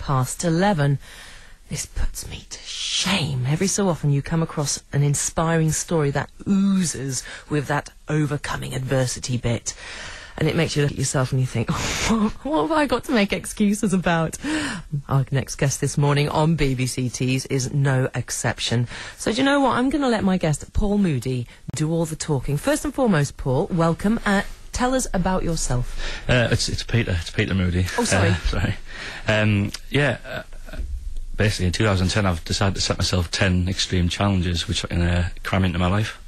11. This puts me to shame. Every so often you come across an inspiring story that oozes with that overcoming adversity bit. And it makes you look at yourself and you think, oh, what have I got to make excuses about? Our next guest this morning on BBC Tees is no exception. So do you know what? I'm going to let my guest, Paul Moody, do all the talking. First and foremost, Paul, welcome. Tell us about yourself. It's Peter. It's Peter Moody. Oh, sorry. Sorry. Basically, in 2010, I've decided to set myself 10 extreme challenges, which I can cram into my life.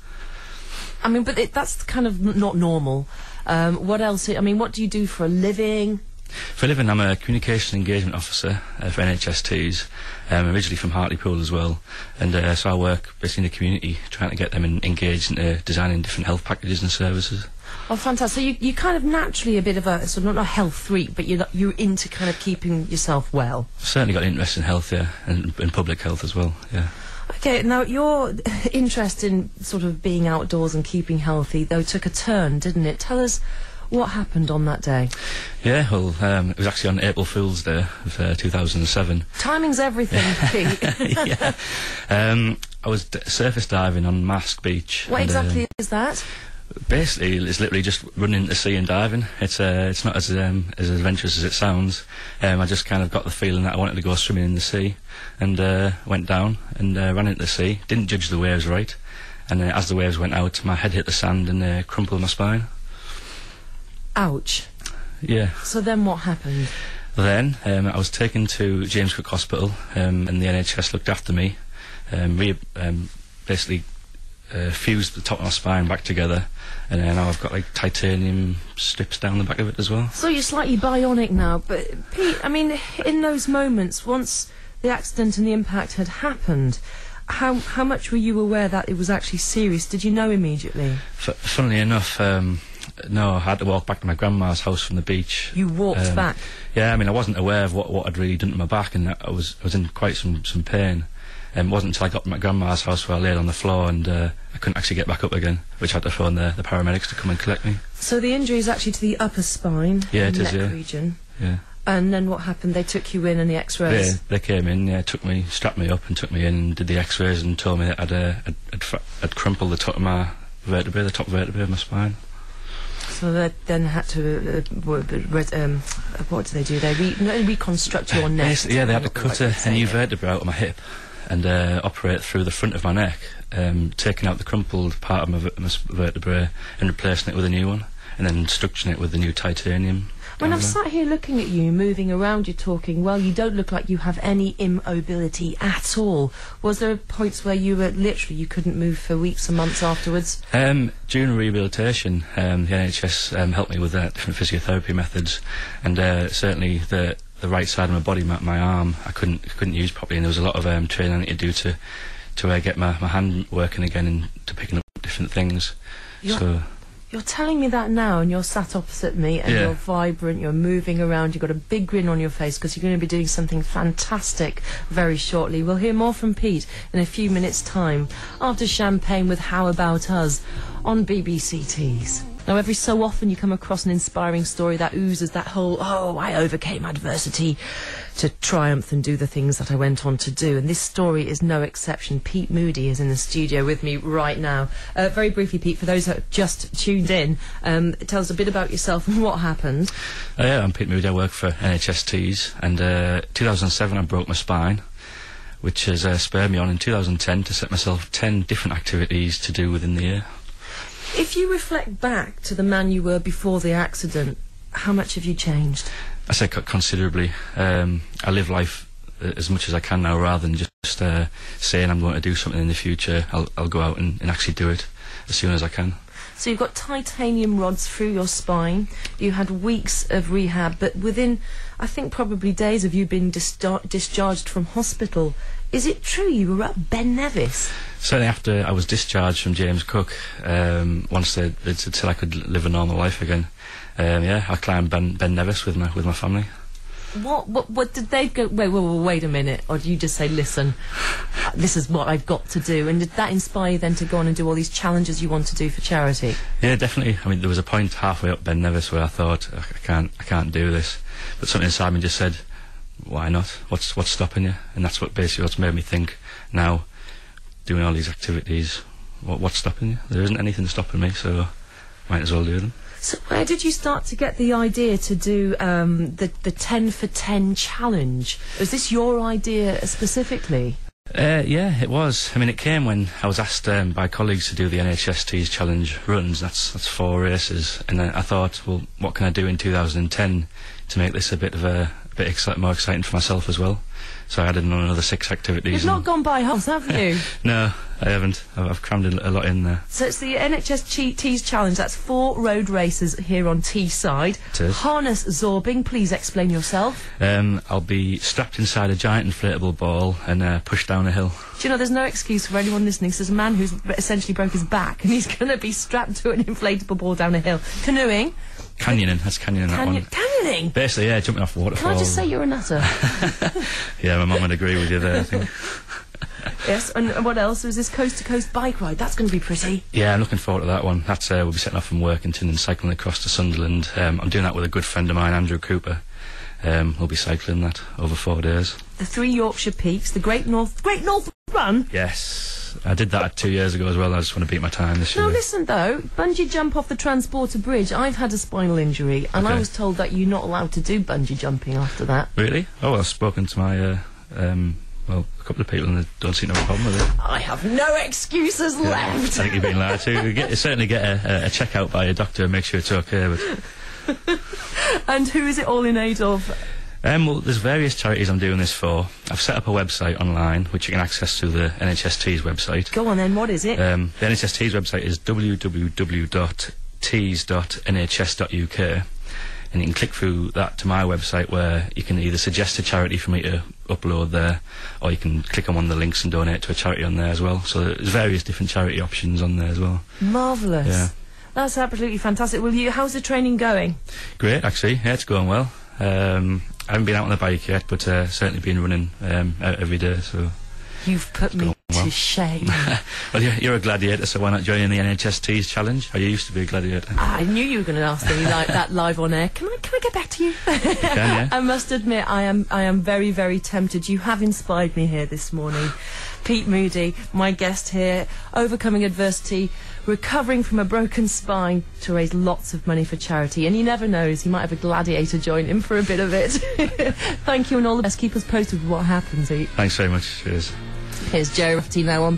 I mean, but that's kind of not normal. What else? I mean, what do you do for a living? For a living, I'm a communication engagement officer for NHSTs. I'm originally from Hartlepool as well, and so I work basically in the community, trying to get them engaged into designing different health packages and services. Oh, fantastic! So you're kind of naturally a bit of a sort of not a health freak, but you're into kind of keeping yourself well. I've certainly got an interest in health, yeah, and in public health as well, yeah. Okay, now your interest in sort of being outdoors and keeping healthy, though, took a turn, didn't it? Tell us what happened on that day. Yeah, well, it was actually on April Fool's Day of 2007. Timing's everything, Pete. Yeah. I was surface diving on Mask Beach. What exactly is that? Basically, it's literally just running into the sea and diving. It's not as adventurous as it sounds. I just kind of got the feeling that I wanted to go swimming in the sea, and went down and ran into the sea. Didn't judge the waves right, and as the waves went out, my head hit the sand and crumpled my spine. Ouch. Yeah. So then what happened? Then I was taken to James Cook Hospital, and the NHS looked after me, basically fused the top of my spine back together, and now I've got like titanium strips down the back of it as well. So you're slightly bionic now, but Pete, I mean, in those moments, once the accident and the impact had happened, how much were you aware that it was actually serious? Did you know immediately? Funnily enough, no, I had to walk back to my grandma's house from the beach. You walked back? Yeah, I mean, I wasn't aware of what I'd really done to my back, and I was in quite some pain. It wasn't until I got to my grandma's house where I laid on the floor and I couldn't actually get back up again, which I had to phone the paramedics to come and collect me. So the injury is actually to the upper spine, yeah, the neck region. Yeah. And then what happened? They took you in and the X-rays? Yeah, they came in, strapped me up and took me in and did the X-rays and told me that I'd crumpled the top of my vertebrae, the top vertebrae of my spine. So they then had to, what do they do? They reconstruct your neck? Yeah, they had to cut a new vertebra out of my hip and operate through the front of my neck, taking out the crumpled part of my vertebrae and replacing it with a new one, and then structuring it with the new titanium. When I've sat here looking at you, moving around, you talking, well, you don't look like you have any immobility at all. Was there points where you were literally, you couldn't move for weeks and months afterwards? During rehabilitation, the NHS helped me with different physiotherapy methods, and certainly the right side of my body, my arm, I couldn't use properly, and there was a lot of training I needed to do to get my hand working again and to picking up different things. You're telling me that now, and you're sat opposite me, and you're vibrant, you're moving around, you've got a big grin on your face because you're going to be doing something fantastic very shortly. We'll hear more from Pete in a few minutes' time, after Champagne with How About Us on BBC Tees. Now, every so often you come across an inspiring story that oozes that whole, oh, I overcame adversity to triumph and do the things that I went on to do. And this story is no exception. Pete Moody is in the studio with me right now. Very briefly, Pete, for those that have just tuned in, tell us a bit about yourself and what happened. Yeah, I'm Pete Moody. I work for NHSTs, and 2007 I broke my spine, which has spurred me on in 2010 to set myself 10 different activities to do within the year. If you reflect back to the man you were before the accident, how much have you changed? I say considerably. I live life as much as I can now, rather than just saying I'm going to do something in the future. I'll go out and actually do it as soon as I can. So you've got titanium rods through your spine. You had weeks of rehab, but within, I think, probably days of you being discharged from hospital. Is it true you were at Ben Nevis? Certainly after I was discharged from James Cook, once they said I could live a normal life again, I climbed Ben Nevis with my family. What did they go? Wait a minute, or did you just say, listen, this is what I've got to do? And did that inspire you then to go on and do all these challenges you want to do for charity? Yeah, definitely. I mean, there was a point halfway up Ben Nevis where I thought, I can't do this, but something inside me just said, why not? What's stopping you? And that's what's made me think now, doing all these activities, what's stopping you? There isn't anything stopping me, so might as well do them. So where did you start to get the idea to do the 10 for 10 challenge? Was this your idea specifically? Yeah, it was. I mean, it came when I was asked by colleagues to do the NHST's challenge runs. That's 4 races, and I thought, well, what can I do in 2010 to make this a bit more exciting for myself as well? So I added on another 6 activities. You've not gone by half, have you? No, I haven't. I've crammed a lot in there. So it's the NHST's challenge. That's 4 road races here on Teesside. It is. Harness zorbing. Please explain yourself. I'll be strapped inside a giant inflatable ball and pushed down a hill. Do you know, there's no excuse for anyone listening. So there's a man who's essentially broke his back and he's going to be strapped to an inflatable ball down a hill. Canoeing. Canyoning. That's canyoning, that one. Canyoning? Basically, yeah, jumping off waterfalls. Can I just say you're a nutter? Yeah, my mum would agree with you there, I think. Yes, and what else? There's this coast-to-coast bike ride. That's going to be pretty. Yeah, I'm looking forward to that one. That's we'll be setting off from Workington and cycling across to Sunderland. I'm doing that with a good friend of mine, Andrew Cooper. We'll be cycling that over 4 days. The 3 Yorkshire Peaks, the Great North Run? Yes, I did that 2 years ago as well. I just want to beat my time this year. Now listen though, bungee jump off the Transporter Bridge. I've had a spinal injury and I was told that you're not allowed to do bungee jumping after that. Really? Oh, well, I've spoken to my well, a couple of people and they don't seem to have a problem with it. I have no excuses left. I think you've been lied to. You certainly get a check-out by a doctor and make sure it's okay. But and who is it all in aid of? Well, there's various charities I'm doing this for. I've set up a website online which you can access through the NHST's website. Go on then, what is it? The NHST's website is www.tees.nhs.uk, and you can click through that to my website where you can either suggest a charity for me to upload there, or you can click on one of the links and donate to a charity on there as well. So there's various different charity options on there as well. Marvellous. Yeah. That's absolutely fantastic. How's the training going? Great, actually. Yeah, it's going well. I haven't been out on the bike yet, but certainly been running out every day, so... You've put me to shame. Well, you're a gladiator, so why not join in the NHST's challenge? I used to be a gladiator. I knew you were going to ask me like that live on air. Can I get back to you? You can, yeah. I must admit, I am very, very tempted. You have inspired me here this morning. Pete Moody, my guest here, overcoming adversity, recovering from a broken spine to raise lots of money for charity. And he never knows, he might have a gladiator join him for a bit of it. Thank you and all the best. Keep us posted with what happens, Pete. Thanks very much. Cheers. Here's Joe Rafferty now on